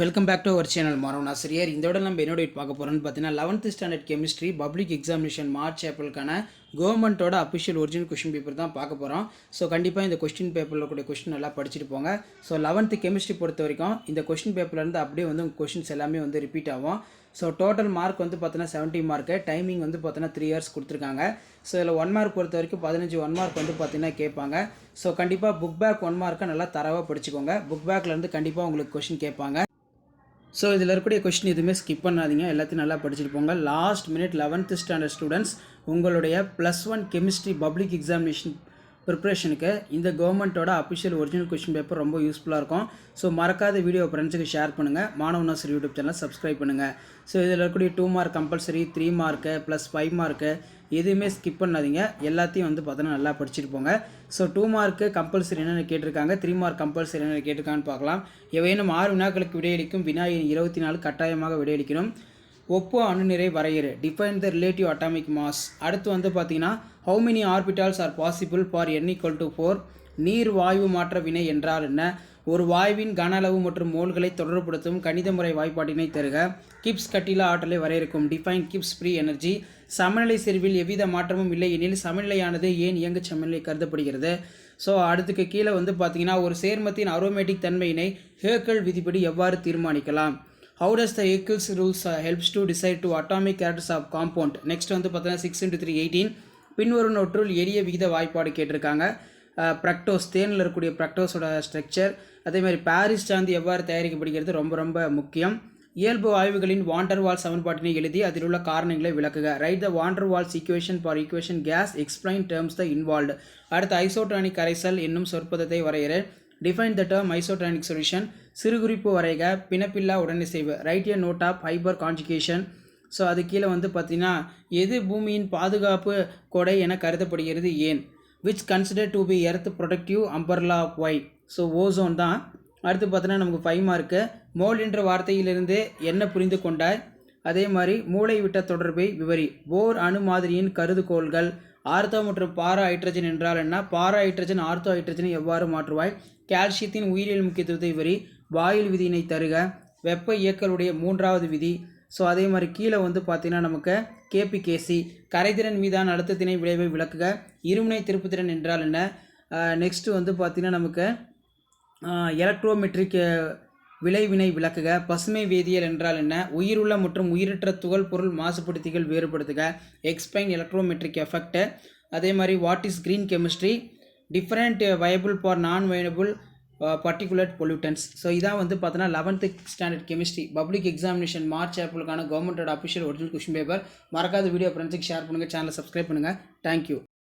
Welcome back to our channel மாணவன் ஆசிரியர். இந்த விட நம்ம என்னோட பார்க்க போகிறோம்னு பார்த்தீங்கன்னா 11th standard chemistry public examination March ஏப்ரலுக்கான கவர்மெண்ட்டோட அஃபிஷியல் ஒரிஜினல் கொஸ்டின் பேப்பர் தான் பார்க்க போகிறோம். ஸோ கண்டிப்பாக இந்த கொஸ்டின் பேப்பரில் கூடிய கொஸ்டின் நல்லா படிச்சுட்டு போங்க. ஸோ 11th கெமிஸ்ட்ரி பொறுத்த வரைக்கும் இந்த கொஸ்டின் பேப்பர்லேருந்து அப்படியே வந்து உங்கள் கொஸ்டின்ஸ் எல்லாமே வந்து ரிப்பீட் ஆகும். ஸோ டோட்டல் மார்க் வந்து பார்த்தீங்கன்னா 70 மார்க்கு, டைமிங் வந்து பார்த்தீங்கன்னா 3 hours கொடுத்துருக்காங்க. ஸோ இதில் 1 மார்க் பொறுத்த வரைக்கும் 15 1 மார்க் வந்து பார்த்தீங்கன்னா கேட்பாங்க. ஸோ கண்டிப்பாக புக் பேக் 1 மார்க்கை நல்லா தரவாக படிச்சுக்கோங்க. புக் பேக்லேருந்து கண்டிப்பாக உங்களுக்கு கொஸ்டின் கேட்பாங்க. ஸோ இதில் இருக்கக்கூடிய கொஸ்டின் எதுவுமே ஸ்கிப் பண்ணாதீங்க, எல்லாத்தையும் நல்லா படிச்சுட்டு போங்க. Last minute 11th standard students உங்களுடைய +1 கெமிஸ்ட்ரி பப்ளிக் எக்ஸாமினேஷன் ப்ரிப்ரேஷனுக்கு இந்த கவர்மெண்ட்டோட அஃபிஷியல் ஒரிஜினல் கொஸ்டின் பேப்பர் ரொம்ப யூஸ்ஃபுல்லாக இருக்கும். ஸோ மறக்காத வீடியோ ஃப்ரெண்ட்ஸுக்கு ஷேர் பண்ணுங்கள். மாணவன் ஆசிரியர் யூடியூப் சேனல் சப்ஸ்கிரைப் பண்ணுங்கள். ஸோ இதில் இருக்கக்கூடிய 2 mark compulsory, 3 mark plus 5 mark எதுவுமே ஸ்கிப் பண்ணாதீங்க, எல்லாத்தையும் வந்து பார்த்தோன்னா நல்லா படிச்சுட்டு போங்க. ஸோ 2 மார்க்கு கம்பல்சரி என்னென்ன கேட்டிருக்காங்க, 3 மார்க் கம்பல்சரி என்னென்ன கேட்டிருக்காங்கன்னு பார்க்கலாம். எவையேனும் 6 வினாக்களுக்கு விடையளிக்கும் வினா 24 கட்டாயமாக விடையளிக்கணும். ஒப்பு அணுநிறை வரையறு, define the relative atomic mass. அடுத்து வந்து பார்த்தீங்கன்னா how many orbitals are possible for n = 4. நீர் வாயு மாற்ற வினை என்றால் என்ன? ஒரு வாயுவின் கன அளவு மற்றும் மோல்களை தொடர்புபடுத்தும் கணித முறை வாய்ப்பாட்டினை தருக. கிப்ஸ் கட்டில ஆற்றலை வரையறுக்கும், டிஃபைன் கிப்ஸ் ஃப்ரீ எனர்ஜி. சமநிலை செறிவில் எவ்வித மாற்றமும் இல்லை எனில் சமநிலையானது ஏன் இயங்கு சமநிலை கருதப்படுகிறது? ஸோ அடுத்துக்கு கீழே வந்து பார்த்தீங்கன்னா ஒரு சேர்மத்தின் அரோமேட்டிக் தன்மையினை ஹேக்கல் விதிப்படி எவ்வாறு தீர்மானிக்கலாம்? How does the Haeckel's rules helps to decide to atomic characters of compound? Next வந்து பார்த்தீங்கன்னா 6 × 3 18. பின்வருவனவற்றுள் எளிய விகித வாய்ப்பாடு கேட்டிருக்காங்க. ப்ரக்டோஸ், தேனில் இருக்கக்கூடிய ப்ரக்டோஸோட ஸ்ட்ரக்சர். அதே மாதிரி பாரிஸ் சாந்தி எவ்வாறு தயாரிக்கப்படுகிறது ரொம்ப ரொம்ப முக்கியம். இயல்பு ஆய்வுகளின் வாண்டர்வால் சமன்பாட்டினை எழுதி அதில் உள்ள காரணங்களை விளக்குக. Write the van der Waals equation for equation gas, explain terms the involved. அடுத்து ஐசோட்ரானிக் கரைசல் என்னும் சொற்பதத்தை வரையறு. Define the term isotonic solution. சிறுகுறிப்பு வரைக. பிணப்பில்லா உடனிசைவு. Write a note of hyperconjugation. So அது கீழே வந்து பார்த்தீங்கன்னா எது பூமியின் பாதுகாப்பு கொடை என கருதப்படுகிறது ஏன்? Which consider to be earth protective umbrella of why. So ozone தான். அடுத்து பார்த்தீங்கன்னா நமக்கு 5 மார்க்கு. மோல் என்ற வார்த்தையிலிருந்து என்ன புரிந்து கொண்டாய்? அதே மாதிரி மூளை விட்ட தொடர்பை விவரி. போர் அணு மாதிரியின் கருதுகோள்கள். ஆர்த்தோ மற்றும் பாரா ஹைட்ரஜன் என்றால் என்ன? பாரா ஹைட்ரஜன் ஆர்த்தோ ஹைட்ரஜனை எவ்வாறு மாற்றுவாய்? கால்சியத்தின் உயிரியல் முக்கியத்துவத்தை விவரி. வாயில் விதியினை தருக. வெப்ப இயக்கலுடைய 3வது விதி. ஸோ அதே மாதிரி கீழே வந்து பார்த்தீங்கன்னா நமக்கு கேபிகேசி, கரைதிறன் மீதான அழுத்தத்தினை விளைவை விளக்குக. இருமுனை திருப்புத்திறன் என்றால் என்ன? நெக்ஸ்ட்டு வந்து பார்த்தீங்கன்னா நமக்கு எலக்ட்ரோமெட்ரிக் விளைவினை விளக்குக. பசுமை வேதியியல் என்றால் என்ன? உயிருள்ள மற்றும் உயிரற்ற துகள் பொருள் மாசுபடுத்திகள் வேறுபடுத்துக. Explain electromeric effect. அதே மாதிரி what is green chemistry? Different viable for non viable particular pollutants. So இதான் வந்து பார்த்தோன்னா 11th standard chemistry public examination March ஏப்ரலுக்கான கவர்மெண்ட்டோட அஃபிஷியல் ஒரிஜினல் கொஸ்டின் பேப்பர். மறக்காத வீடியோ ஃப்ரெண்ட்ஸுக்கு ஷேர் பண்ணுங்கள், சேனலை சப்ஸ்கிரைப் பண்ணுங்கள். தேங்க்யூ.